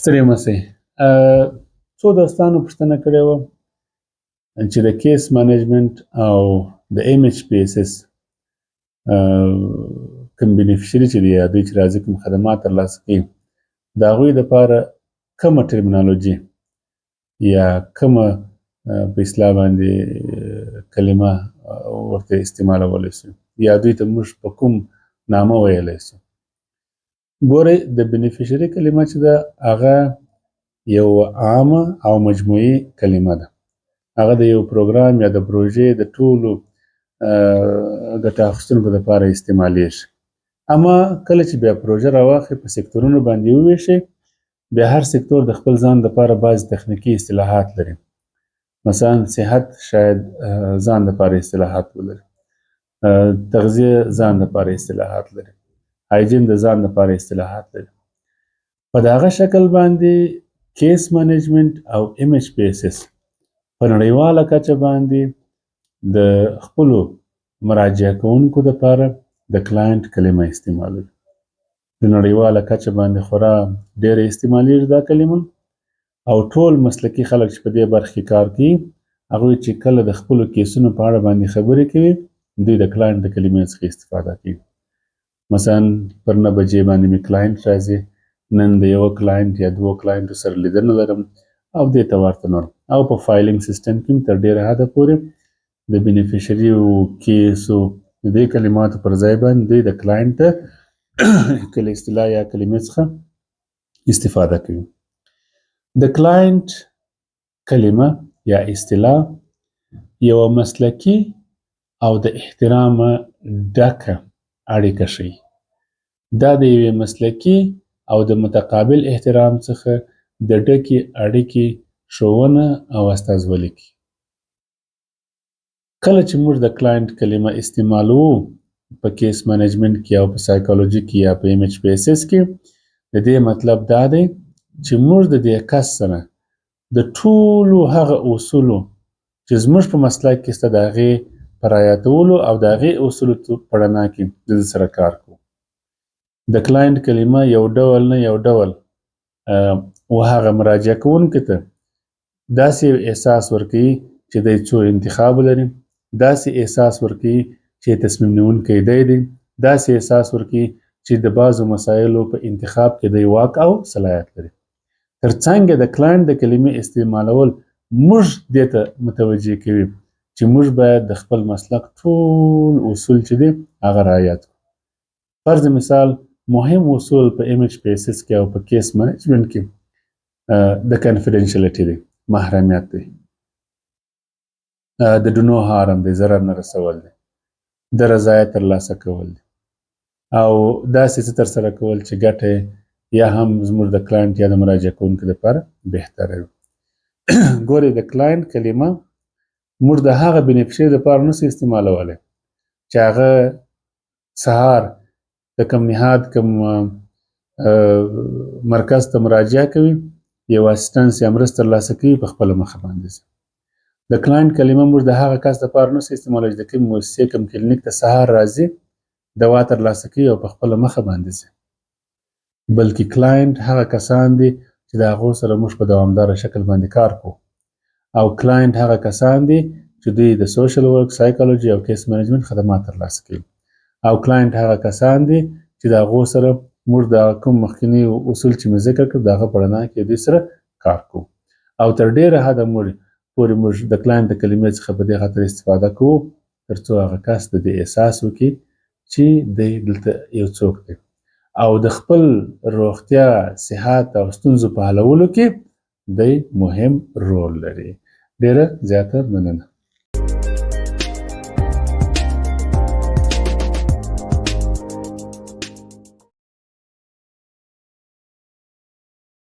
ستړي مسئ. څو دوستانو پوښتنه کړې وه چې د کیس مانجمنټ او د MHPSS کوم بینیفیشري چې دی یا دوی چې راځي کوم خدمات ترلاسه کوي د هغوی دپاره کومه ټرمینالوجي یا کومه په اصطلاح باندې کلمه ورته استعمالولی سو یا دوی ته موږ په کوم نامه ویلی سو. ګورئ د بینیفیشري کلمه چې ده هغه یو عامه او مجموعي کلمه ده. هغه د یو پروګرام یا د پروژې د ټولو ګټه اخیستونکو دپاره استعمالیږي. اما کله چې بیا پروژه راواخلئ په سکتورونو باندې وویشئ بیا هر سکتور د خپل ځان دپاره بعضې تخنیکي اصطلاحات لري. مثلا صحت شاید ځان دپاره اصطلاحات ولري، تغذیه ځان دپاره اصطلاحات لري، هایجین د ځان دپاره اصطلاحات لري. په دغه شکل باندې کیس مانجمنټ او MHPSS په نړیواله کچه باندې د خپلو مراجعه کوونکو دپاره د کلاینټ کلمه استعمالوي. د نړیواله کچه باندې خورا ډېره استعمالیږي دا کلمه او ټول مسلکي خلک چې په دې برخه کې کار کوي هغوی چې کله د خپلو کیسونو په اړه باندې خبرې کوي دوی د کلاینټ د کلمې څخه استفاده کوي. مثلا پر 9 بجې باندې مې کلاینټ راځي، نن د یوه کلاینټ یا دوه کلاینټو سره لیدنه لرم او دې ته ورته نور. او په فایلینګ سیسټم کې تر ډېره حده پورې د بینیفیشریو کیسو د دې کلماتو پر ځای باندې دوی د کلاینټ کله اصطلاح یا کلمې څخه استفاده کوي. د کلاینټ کلمه یا اصطلاح یوه مسلکي او د احترامه ډکه اړیکه ښیي. دا د یوې مسلکي او د متقابل احترام څخه د ډکې اړیکې ښوونه او استازولي کوي. کله چې موږ د کلاینټ کلمه استعمالوو په کیس مانجمنټ کې او په سایکولوژي کې یا په MHPSS کې د دې مطلب دا دی چې موږ د دې کس سره د ټولو هغه اصولو چې زموږ په مسلک کې شته د هغې په رعایتولو او د هغې اصولو په رڼا کې د ده سره کار کوو. د کلاینټ کلمه یو ډول نه یو ډول هغه مراجعه کوونکي ته داسې یو احساس ورکوي چې دی څو انتخاب لري، داسې احساس ورکوي چې تصمیم نیونکی دی، داسې احساس ورکوي چې د بعضو مسایلو په انتخاب کې دی واک او صلاحیت لري. تر څنګ د کلاینټ د کلمې استعمالول موږ دې ته متوجه کوي چې موږ باید د خپل مسلک ټول اصول چې دي هغه رعایت کړو. فرض مثال مهم اصول په MHPSS کې او په کیس مانجمنټ کې د کنفیډنشیلیټي دی، محرمیت دی، د ډو نو هارم دی، ضرر نه رسول دی، د رضایت ترلاسه کول دی او داسې څه ترسره کول چې ګټه یا هم زموږ د کلاینټ یا د مراجعه کوونکي لپاره بهتره وي. ګورئ د کلاینټ کلمه موږ د هغه بینیفیشري دپاره نسو استعمالولی چې هغه سهار د کوم نهاد کوم مرکز ته مراجعه کوي یو اسسټنس یا مرسته ترلاسه کوي په خپله مخه باندې ځي. د کلاینټ کلمه موږ د هغه کس دپاره نسو استعمالولی چې د کوم مؤسسې کوم کلینیک ته سهار راځي دوا ترلاسه کوي او په خپله مخه باندې ځي، بلکې کلاینټ هغه کسان دي چې د هغو سره موږ په دوامداره شکل باندې کار کوو او کلاینټ هغه کسان دي چې دوی د سوشل ورک، سایکولوژي او کیس مانجمنټ خدمات ترلاسه کوي او کلاینټ هغه کسان دي چې د هغو سره موږ د کوم مخکیني اصول چې مې ذکر کړ د هغه په رڼا کې دوی سره کار کوو او تر ډېره حده پورې موږ د کلاینټ د کلمې څخه په دې خاطر استفاده کوو تر څو هغه کس د دې احساس وکړي چې دی دلته یو څوک دی او د خپل روغتیا، صحت او ستونزو په حلولو کې دی مهم رول لري. ډېره زیاته مننه.